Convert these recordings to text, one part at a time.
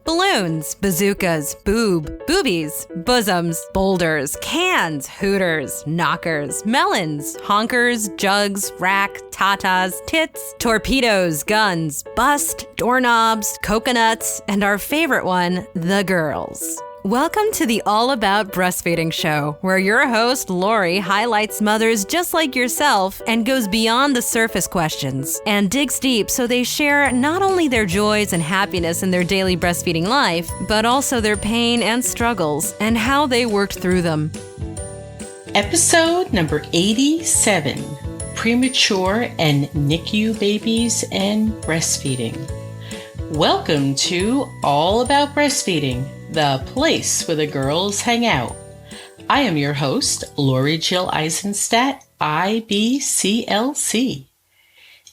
balloons, bazookas, boobies, bosoms, boulders, cans, hooters, knockers, melons, honkers, jugs, rack, tatas, tits, torpedoes, guns, bust, doorknobs, coconuts, and our favorite one, the girls. Welcome to the All About Breastfeeding show, where your host, Lori, highlights mothers just like yourself and goes beyond the surface questions and digs deep so they share not only their joys and happiness in their daily breastfeeding life, but also their pain and struggles and how they worked through them. Episode number 87, Premature and NICU Babies and Breastfeeding. Welcome to All About Breastfeeding, the place where the girls hang out. I am your host, Lori Jill Eisenstadt, IBCLC.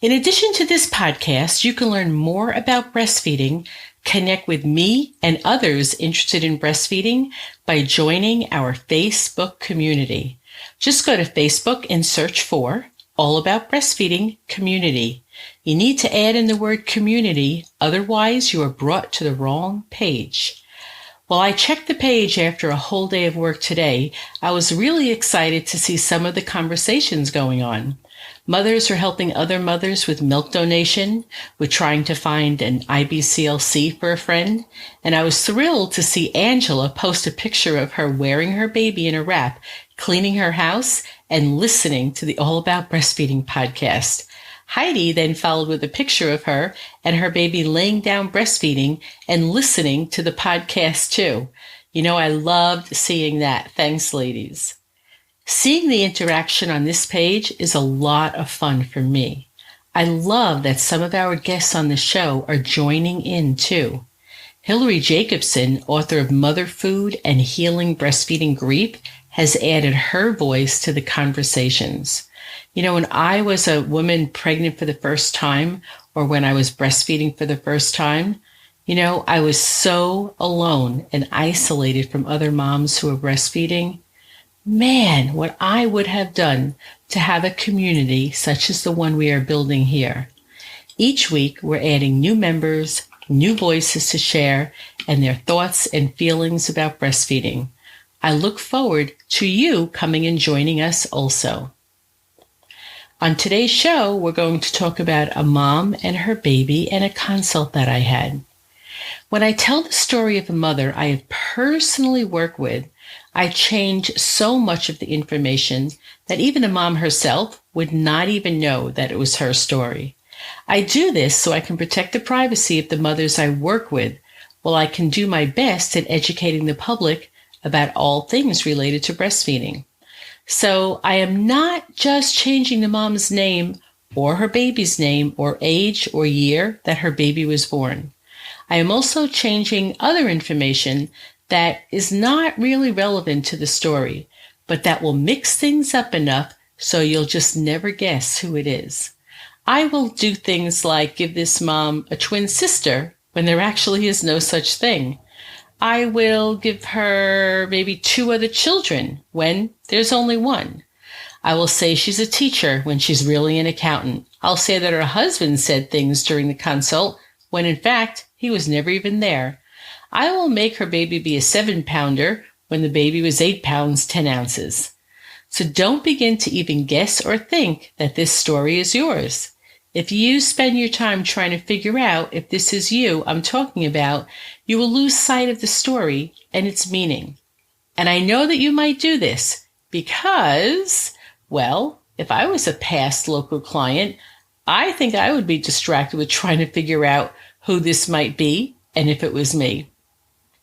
In addition to this podcast, you can learn more about breastfeeding, connect with me and others interested in breastfeeding by joining our Facebook community. Just go to Facebook and search for All About Breastfeeding Community. You need to add in the word community, otherwise you are brought to the wrong page. While I checked the page after a whole day of work today, I was really excited to see some of the conversations going on. Mothers are helping other mothers with milk donation, with trying to find an IBCLC for a friend, and I was thrilled to see Angela post a picture of her wearing her baby in a wrap, cleaning her house, and listening to the All About Breastfeeding podcast. Heidi then followed with a picture of her and her baby laying down breastfeeding and listening to the podcast too. You know, I loved seeing that. Thanks, ladies. Seeing the interaction on this page is a lot of fun for me. I love that some of our guests on the show are joining in too. Hillary Jacobson, author of Mother Food and Healing Breastfeeding Grief, has added her voice to the conversations. You know, when I was a woman pregnant for the first time, or when I was breastfeeding for the first time, you know, I was so alone and isolated from other moms who were breastfeeding. Man, what I would have done to have a community such as the one we are building here. Each week, we're adding new members, new voices to share, and their thoughts and feelings about breastfeeding. I look forward to you coming and joining us also. On today's show, we're going to talk about a mom and her baby and a consult that I had. When I tell the story of a mother I have personally worked with, I change so much of the information that even a mom herself would not even know that it was her story. I do this so I can protect the privacy of the mothers I work with, while I can do my best at educating the public about all things related to breastfeeding. So I am not just changing the mom's name or her baby's name or age or year that her baby was born. I am also changing other information that is not really relevant to the story, but that will mix things up enough so you'll just never guess who it is. I will do things like give this mom a twin sister when there actually is no such thing. I will give her maybe 2 other children when there's only one. I will say she's a teacher when she's really an accountant. I'll say that her husband said things during the consult when in fact he was never even there. I will make her baby be a 7-pounder when the baby was 8 pounds, 10 ounces. So don't begin to even guess or think that this story is yours. If you spend your time trying to figure out if this is you I'm talking about, you will lose sight of the story and its meaning. And I know that you might do this because, well, if I was a past local client, I think I would be distracted with trying to figure out who this might be and if it was me.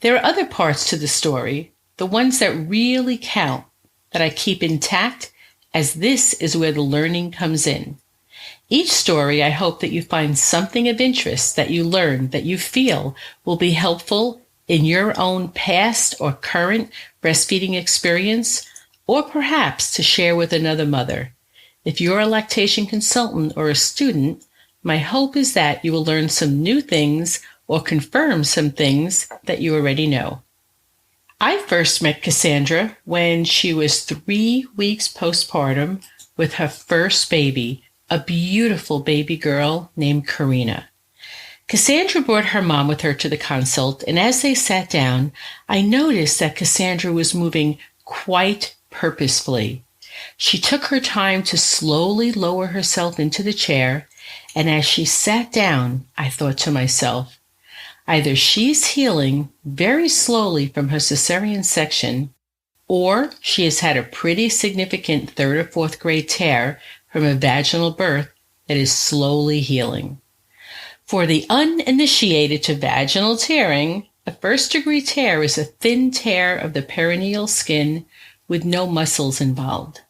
There are other parts to the story, the ones that really count, that I keep intact, as this is where the learning comes in. Each story, I hope that you find something of interest that you learn that you feel will be helpful in your own past or current breastfeeding experience, or perhaps to share with another mother. If you're a lactation consultant or a student, my hope is that you will learn some new things or confirm some things that you already know. I first met Cassandra when she was 3 weeks postpartum with her first baby, a beautiful baby girl named Korina. Cassandra brought her mom with her to the consult, and as they sat down, I noticed that Cassandra was moving quite purposefully. She took her time to slowly lower herself into the chair, and as she sat down, I thought to myself, either she's healing very slowly from her cesarean section, or she has had a pretty significant 3rd or 4th grade tear from a vaginal birth that is slowly healing. For the uninitiated to vaginal tearing, a 1st-degree tear is a thin tear of the perineal skin with no muscles involved.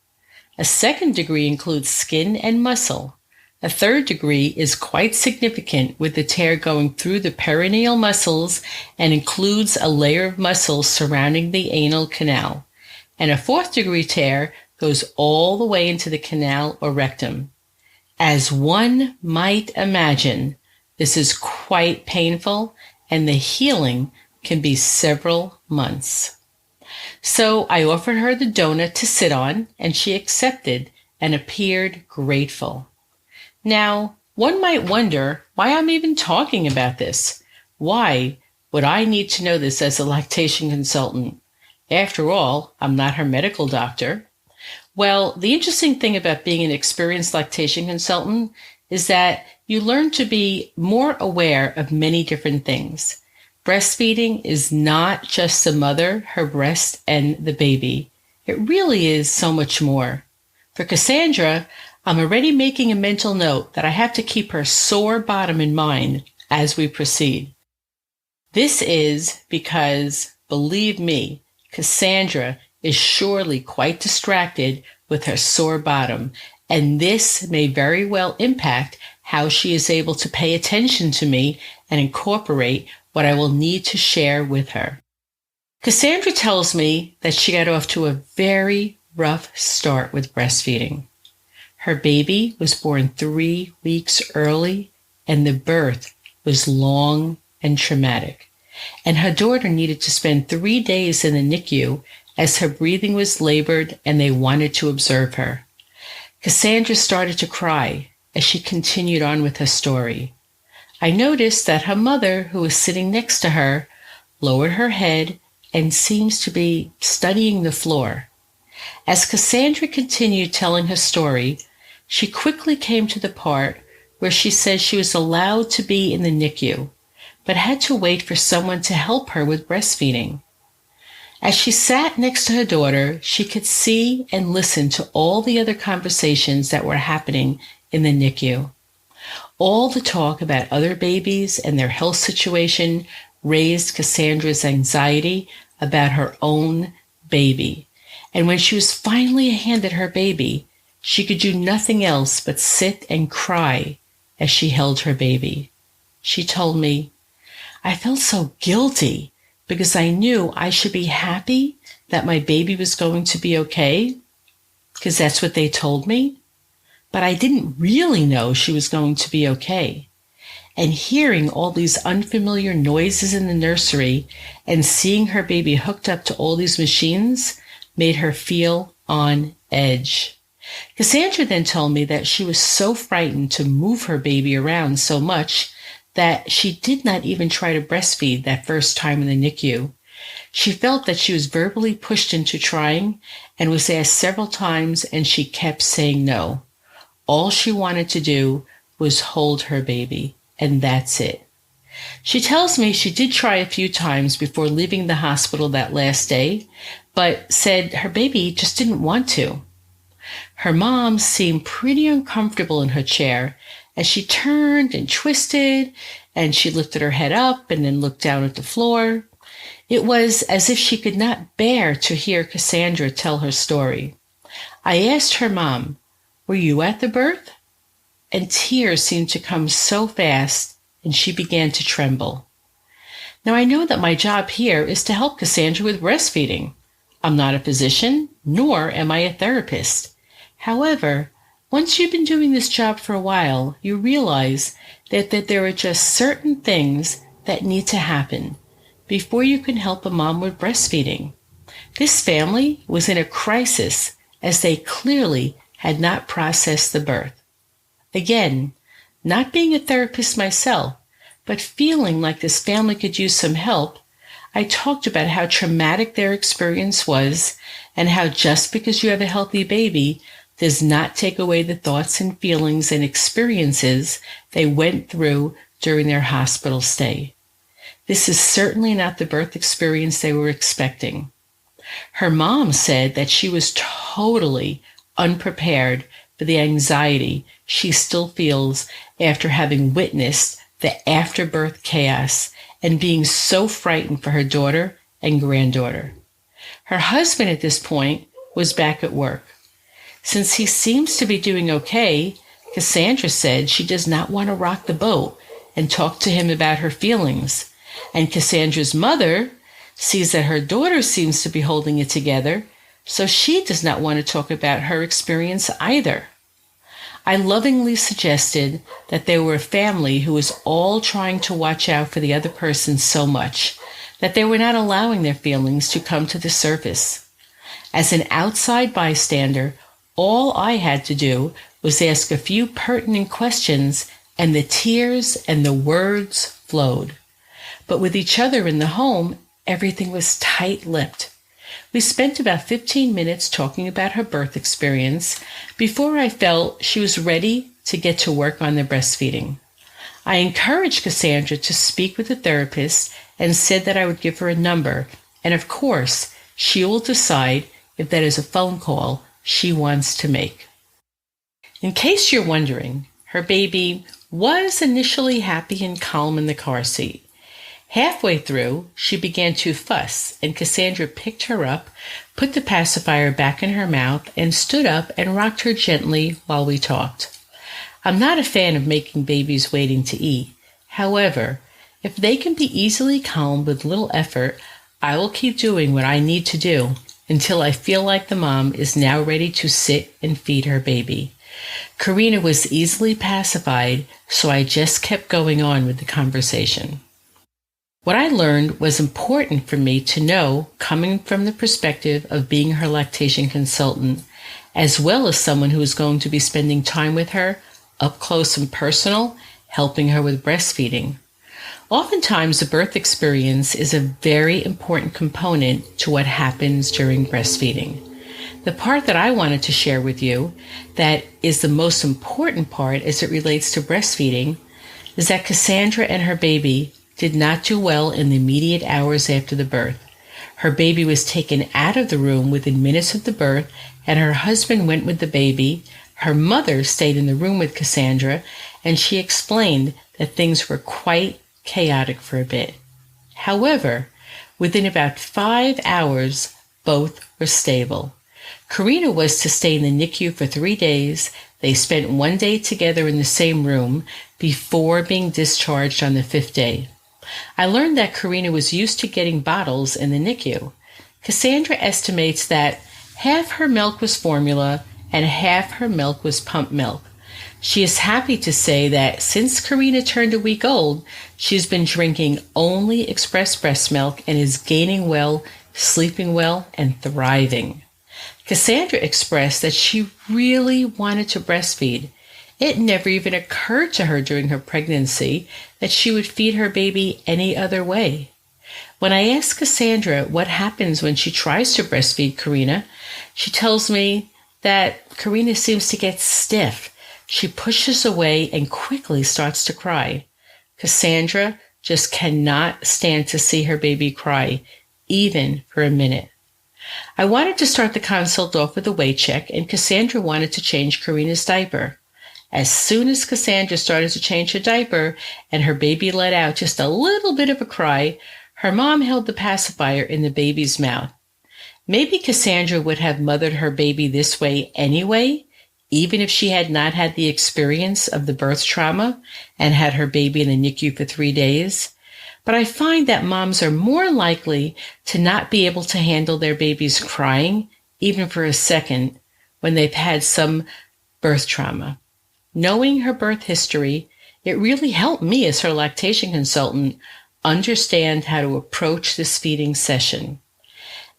A 2nd degree includes skin and muscle. A 3rd degree is quite significant with the tear going through the perineal muscles and includes a layer of muscles surrounding the anal canal. And a 4th degree tear goes all the way into the canal or rectum. As one might imagine, this is quite painful, and the healing can be several months. So I offered her the donut to sit on, and she accepted and appeared grateful. Now, one might wonder why I'm even talking about this. Why would I need to know this as a lactation consultant? After all, I'm not her medical doctor. Well, the interesting thing about being an experienced lactation consultant is that you learn to be more aware of many different things. Breastfeeding is not just the mother, her breast, and the baby. It really is so much more. For Cassandra, I'm already making a mental note that I have to keep her sore bottom in mind as we proceed. This is because, believe me, Cassandra is surely quite distracted with her sore bottom, and this may very well impact how she is able to pay attention to me and incorporate what I will need to share with her. Cassandra tells me that she got off to a very rough start with breastfeeding. Her baby was born 3 weeks early, and the birth was long and traumatic. And her daughter needed to spend 3 days in the NICU as her breathing was labored and they wanted to observe her. Cassandra started to cry as she continued on with her story. I noticed that her mother, who was sitting next to her, lowered her head and seems to be studying the floor. As Cassandra continued telling her story, she quickly came to the part where she said she was allowed to be in the NICU, but had to wait for someone to help her with breastfeeding. As she sat next to her daughter, she could see and listen to all the other conversations that were happening in the NICU. All the talk about other babies and their health situation raised Cassandra's anxiety about her own baby. And when she was finally handed her baby, she could do nothing else but sit and cry as she held her baby. She told me, "I felt so guilty because I knew I should be happy that my baby was going to be okay, because that's what they told me. But I didn't really know she was going to be okay. And hearing all these unfamiliar noises in the nursery and seeing her baby hooked up to all these machines made her feel on edge." Cassandra then told me that she was so frightened to move her baby around so much that she did not even try to breastfeed that first time in the NICU. She felt that she was verbally pushed into trying and was asked several times, and she kept saying no. All she wanted to do was hold her baby, and that's it. She tells me she did try a few times before leaving the hospital that last day, but said her baby just didn't want to. Her mom seemed pretty uncomfortable in her chair as she turned and twisted, and she lifted her head up and then looked down at the floor. It was as if she could not bear to hear Cassandra tell her story. I asked her mom, "Were you at the birth?" And tears seemed to come so fast, and she began to tremble. Now, I know that my job here is to help Cassandra with breastfeeding. I'm not a physician, nor am I a therapist. However, once you've been doing this job for a while, you realize that there are just certain things that need to happen before you can help a mom with breastfeeding. This family was in a crisis as they clearly had not processed the birth. Again, not being a therapist myself, but feeling like this family could use some help, I talked about how traumatic their experience was and how just because you have a healthy baby does not take away the thoughts and feelings and experiences they went through during their hospital stay. This is certainly not the birth experience they were expecting. Her mom said that she was totally unprepared for the anxiety she still feels after having witnessed the afterbirth chaos and being so frightened for her daughter and granddaughter. Her husband at this point was back at work. Since he seems to be doing okay, Cassandra said she does not want to rock the boat and talk to him about her feelings. And Cassandra's mother sees that her daughter seems to be holding it together, so she does not want to talk about her experience either. I lovingly suggested that they were a family who was all trying to watch out for the other person so much that they were not allowing their feelings to come to the surface. As an outside bystander, all I had to do was ask a few pertinent questions, and the tears and the words flowed. But with each other in the home, everything was tight-lipped. We spent about 15 minutes talking about her birth experience before I felt she was ready to get to work on the breastfeeding. I encouraged Cassandra to speak with a therapist and said that I would give her a number, and of course, she will decide if that is a phone call she wants to make. In case you're wondering, her baby was initially happy and calm in the car seat. Halfway through, she began to fuss, and Cassandra picked her up, put the pacifier back in her mouth, and stood up and rocked her gently while we talked. I'm not a fan of making babies waiting to eat. However, if they can be easily calmed with little effort, I will keep doing what I need to do until I feel like the mom is now ready to sit and feed her baby. Korina was easily pacified, so I just kept going on with the conversation. What I learned was important for me to know coming from the perspective of being her lactation consultant, as well as someone who is going to be spending time with her, up close and personal, helping her with breastfeeding. Oftentimes, the birth experience is a very important component to what happens during breastfeeding. The part that I wanted to share with you that is the most important part as it relates to breastfeeding is that Cassandra and her baby did not do well in the immediate hours after the birth. Her baby was taken out of the room within minutes of the birth, and her husband went with the baby. Her mother stayed in the room with Cassandra, and she explained that things were quite chaotic for a bit. However, within about 5 hours, both were stable. Korina was to stay in the NICU for 3 days. They spent 1 day together in the same room before being discharged on the 5th day. I learned that Korina was used to getting bottles in the NICU. Cassandra estimates that half her milk was formula and half her milk was pump milk. She is happy to say that since Korina turned a week old, she's been drinking only express breast milk and is gaining well, sleeping well, and thriving. Cassandra expressed that she really wanted to breastfeed. It never even occurred to her during her pregnancy that she would feed her baby any other way. When I asked Cassandra what happens when she tries to breastfeed Korina, she tells me that Korina seems to get stiff. She pushes away and quickly starts to cry. Cassandra just cannot stand to see her baby cry, even for a minute. I wanted to start the consult off with a weight check, and Cassandra wanted to change Korina's diaper. As soon as Cassandra started to change her diaper and her baby let out just a little bit of a cry, her mom held the pacifier in the baby's mouth. Maybe Cassandra would have mothered her baby this way anyway, even if she had not had the experience of the birth trauma and had her baby in the NICU for 3 days. But I find that moms are more likely to not be able to handle their babies crying, even for a second, when they've had some birth trauma. Knowing her birth history, it really helped me as her lactation consultant understand how to approach this feeding session.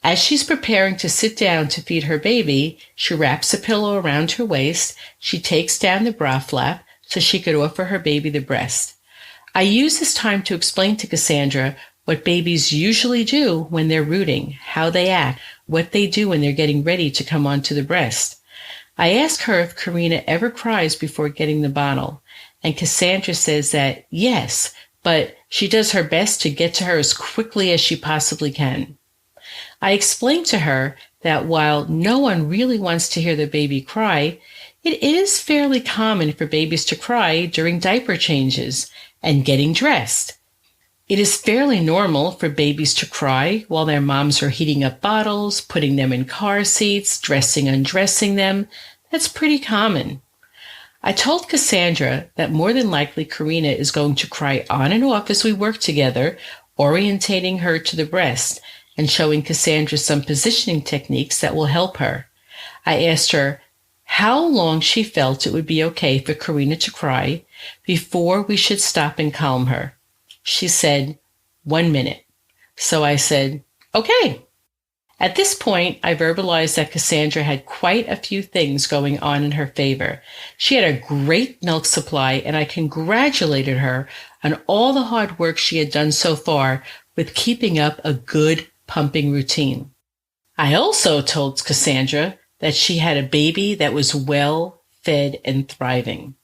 As she's preparing to sit down to feed her baby, she wraps a pillow around her waist. She takes down the bra flap so she could offer her baby the breast. I use this time to explain to Cassandra what babies usually do when they're rooting, how they act, what they do when they're getting ready to come onto the breast. I ask her if Korina ever cries before getting the bottle, and Cassandra says that yes, but she does her best to get to her as quickly as she possibly can. I explain to her that while no one really wants to hear the baby cry, it is fairly common for babies to cry during diaper changes and getting dressed. It is fairly normal for babies to cry while their moms are heating up bottles, putting them in car seats, dressing, undressing them. That's pretty common. I told Cassandra that more than likely Korina is going to cry on and off as we work together, orientating her to the breast and showing Cassandra some positioning techniques that will help her. I asked her how long she felt it would be okay for Korina to cry before we should stop and calm her. She said, 1 minute. So I said, okay. At this point, I verbalized that Cassandra had quite a few things going on in her favor. She had a great milk supply, and I congratulated her on all the hard work she had done so far with keeping up a good pumping routine. I also told Cassandra that she had a baby that was well fed and thriving.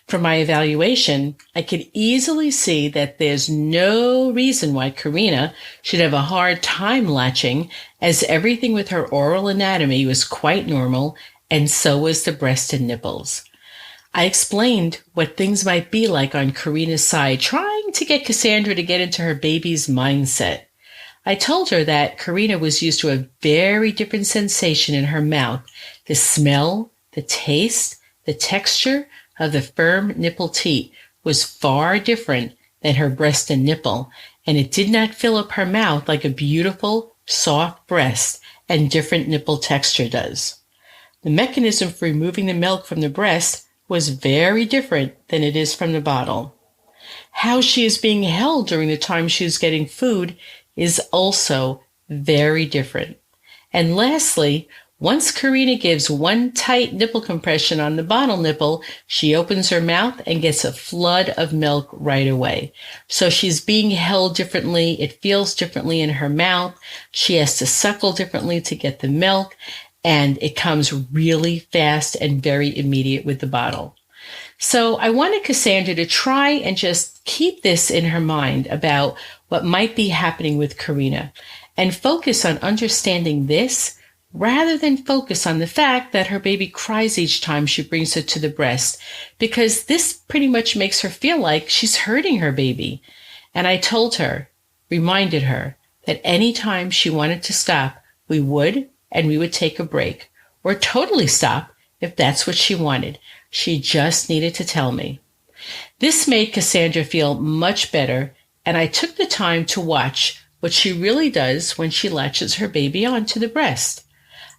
From my evaluation, I could easily see that there's no reason why Korina should have a hard time latching, as everything with her oral anatomy was quite normal, and so was the breast and nipples. I explained what things might be like on Korina's side, trying to get Cassandra to get into her baby's mindset. I told her that Korina was used to a very different sensation in her mouth. The smell, the taste, the texture of the firm nipple teat was far different than her breast and nipple, and it did not fill up her mouth like a beautiful, soft breast and different nipple texture does. The mechanism for removing the milk from the breast was very different than it is from the bottle. How she is being held during the time she is getting food is also very different. And lastly, once Korina gives one tight nipple compression on the bottle nipple, she opens her mouth and gets a flood of milk right away. So she's being held differently. It feels differently in her mouth. She has to suckle differently to get the milk, and it comes really fast and very immediate with the bottle. So I wanted Cassandra to try and just keep this in her mind about what might be happening with Korina and focus on understanding this rather than focus on the fact that her baby cries each time she brings it to the breast, because this pretty much makes her feel like she's hurting her baby. And I told her, reminded her, that any time she wanted to stop, we would, and we would take a break, or totally stop if that's what she wanted. She just needed to tell me. This made Cassandra feel much better, and I took the time to watch what she really does when she latches her baby onto the breast.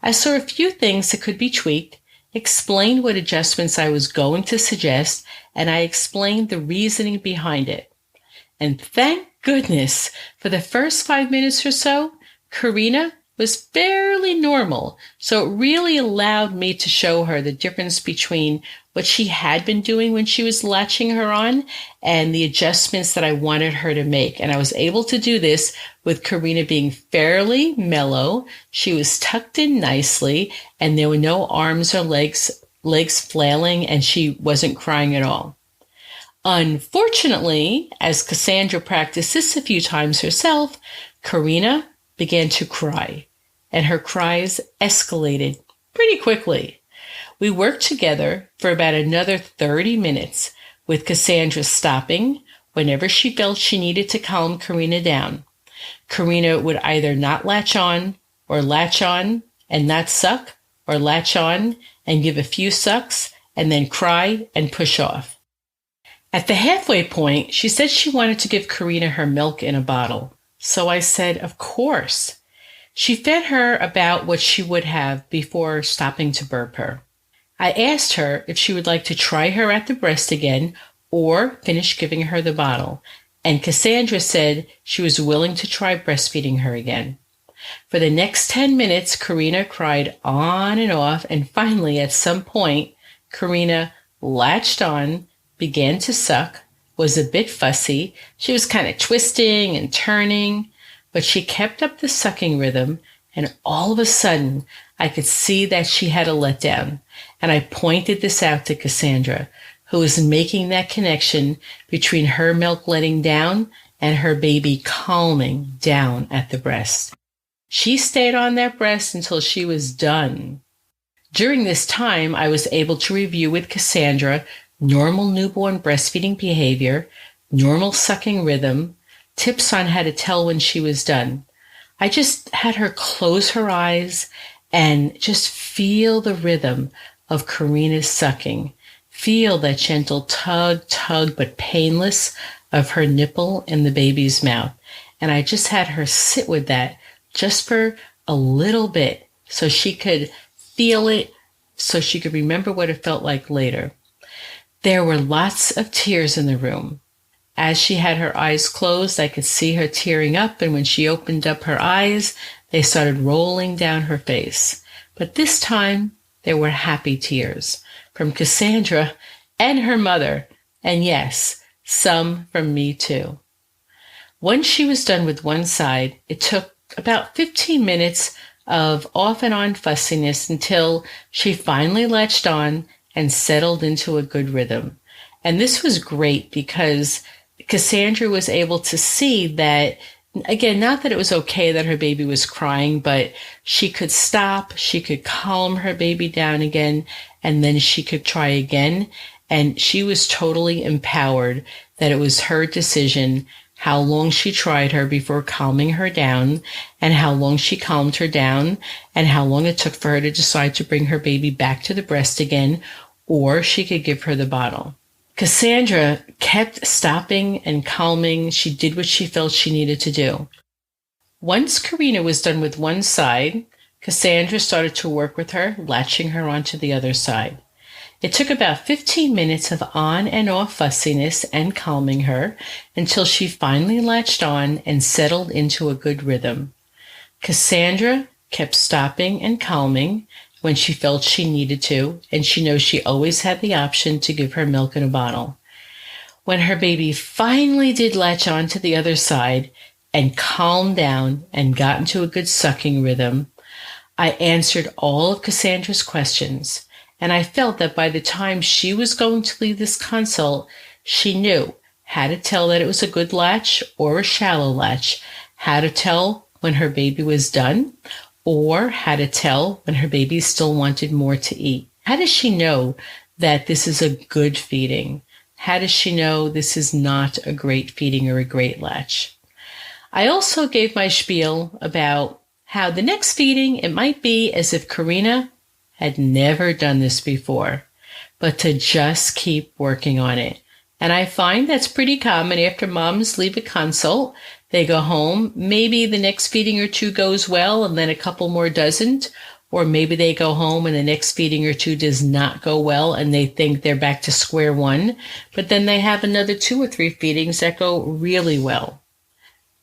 I saw a few things that could be tweaked, explained what adjustments I was going to suggest, and I explained the reasoning behind it. And thank goodness, for the first 5 minutes or so, Korina was fairly normal, so it really allowed me to show her the difference between what she had been doing when she was latching her on and the adjustments that I wanted her to make. And I was able to do this with Korina being fairly mellow. She was tucked in nicely, and there were no arms or legs flailing, and she wasn't crying at all. Unfortunately, as Cassandra practiced this a few times herself, Korina began to cry, and her cries escalated pretty quickly. We worked together for about another 30 minutes, with Cassandra stopping whenever she felt she needed to calm Korina down. Korina would either not latch on and not suck, or latch on and give a few sucks and then cry and push off. At the halfway point, she said she wanted to give Korina her milk in a bottle. So I said, of course. She fed her about what she would have before stopping to burp her. I asked her if she would like to try her at the breast again or finish giving her the bottle, and Cassandra said she was willing to try breastfeeding her again. For the next 10 minutes, Korina cried on and off, and finally, at some point, Korina latched on, began to suck, was a bit fussy. She was kind of twisting and turning, but she kept up the sucking rhythm, and all of a sudden, I could see that she had a letdown. And I pointed this out to Cassandra, who was making that connection between her milk letting down and her baby calming down at the breast. She stayed on that breast until she was done. During this time, I was able to review with Cassandra normal newborn breastfeeding behavior, normal sucking rhythm, tips on how to tell when she was done. I just had her close her eyes and just feel the rhythm of Korina's sucking. Feel that gentle tug, but painless, of her nipple in the baby's mouth. And I just had her sit with that just for a little bit so she could feel it, so she could remember what it felt like later. There were lots of tears in the room. As she had her eyes closed, I could see her tearing up, and when she opened up her eyes, they started rolling down her face. But this time, there were happy tears from Cassandra and her mother, and yes, some from me too. Once she was done with one side, it took about 15 minutes of off and on fussiness until she finally latched on and settled into a good rhythm. And this was great because Cassandra was able to see that, again, not that it was okay that her baby was crying, but she could stop, she could calm her baby down again, and then she could try again. And she was totally empowered that it was her decision how long she tried her before calming her down, and how long she calmed her down, and how long it took for her to decide to bring her baby back to the breast again, or she could give her the bottle. Cassandra kept stopping and calming. She did what she felt she needed to do. Once Korina was done with one side, Cassandra started to work with her, latching her onto the other side. It took about 15 minutes of on and off fussiness and calming her until she finally latched on and settled into a good rhythm. Cassandra kept stopping and calming when she felt she needed to, and she knows she always had the option to give her milk in a bottle. When her baby finally did latch on to the other side and calmed down and got into a good sucking rhythm, I answered all of Cassandra's questions, and I felt that by the time she was going to leave this consult, she knew how to tell that it was a good latch or a shallow latch, how to tell when her baby was done, or how to tell when her baby still wanted more to eat. How does she know that this is a good feeding? How does she know this is not a great feeding or a great latch? I also gave my spiel about how the next feeding, it might be as if Korina had never done this before, but to just keep working on it. And I find that's pretty common after moms leave a consult. They go home, maybe the next feeding or two goes well and then a couple more doesn't, or maybe they go home and the next feeding or two does not go well and they think they're back to square one, but then they have another 2 or 3 feedings that go really well.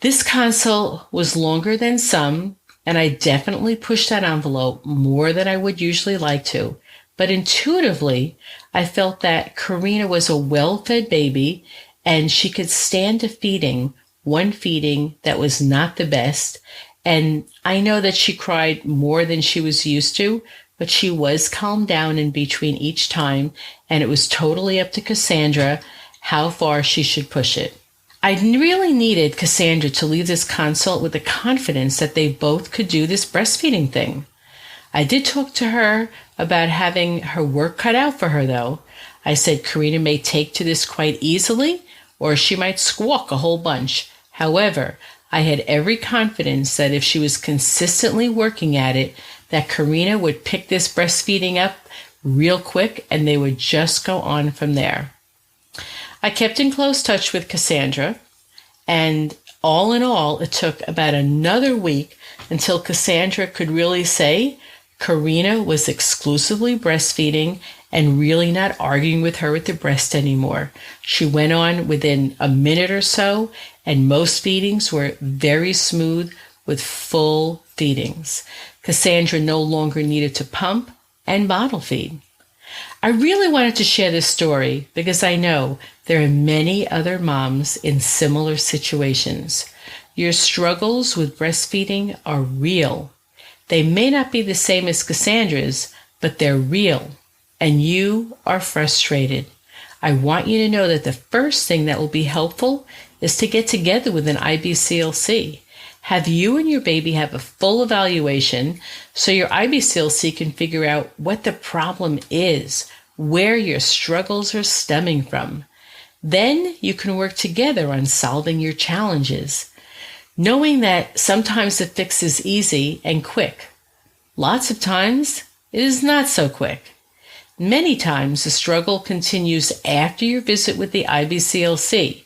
This consult was longer than some, and I definitely pushed that envelope more than I would usually like to. But intuitively, I felt that Korina was a well-fed baby and she could stand a feeding, one feeding that was not the best. And I know that she cried more than she was used to, but she was calmed down in between each time, and it was totally up to Cassandra how far she should push it. I really needed Cassandra to leave this consult with the confidence that they both could do this breastfeeding thing. I did talk to her about having her work cut out for her, though. I said Korina may take to this quite easily, or she might squawk a whole bunch. However, I had every confidence that if she was consistently working at it, that Korina would pick this breastfeeding up real quick and they would just go on from there. I kept in close touch with Cassandra, and all in all, it took about another week until Cassandra could really say Korina was exclusively breastfeeding and really not arguing with her at the breast anymore. She went on within a minute or so, and most feedings were very smooth with full feedings. Cassandra no longer needed to pump and bottle feed. I really wanted to share this story because I know there are many other moms in similar situations. Your struggles with breastfeeding are real. They may not be the same as Cassandra's, but they're real, and you are frustrated. I want you to know that the first thing that will be helpful is to get together with an IBCLC. Have you and your baby have a full evaluation so your IBCLC can figure out what the problem is, where your struggles are stemming from. Then you can work together on solving your challenges, knowing that sometimes the fix is easy and quick. Lots of times it is not so quick. Many times the struggle continues after your visit with the IBCLC,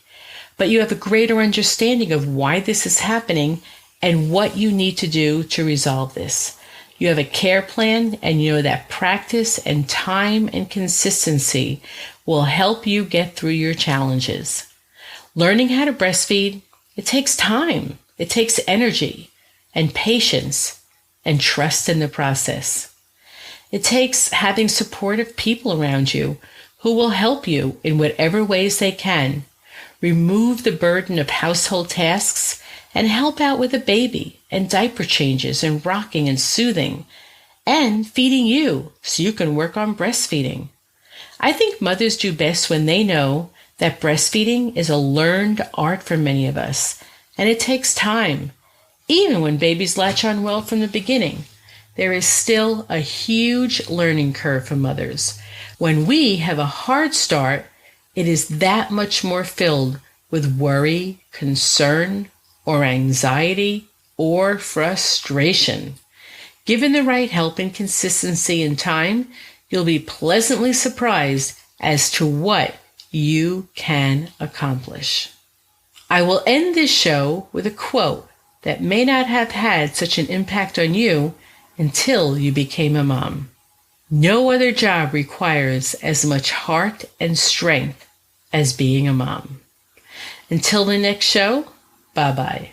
but you have a greater understanding of why this is happening and what you need to do to resolve this. You have a care plan, and you know that practice and time and consistency will help you get through your challenges. Learning how to breastfeed, it takes time, it takes energy and patience and trust in the process. It takes having supportive people around you who will help you in whatever ways they can, remove the burden of household tasks, and help out with a baby and diaper changes and rocking and soothing and feeding you so you can work on breastfeeding. I think mothers do best when they know that breastfeeding is a learned art for many of us, and it takes time. Even when babies latch on well from the beginning, there is still a huge learning curve for mothers. When we have a hard start, it is that much more filled with worry, concern, or anxiety, or frustration. Given the right help and consistency and time, you'll be pleasantly surprised as to what you can accomplish. I will end this show with a quote that may not have had such an impact on you until you became a mom. No other job requires as much heart and strength as being a mom. Until the next show, bye-bye.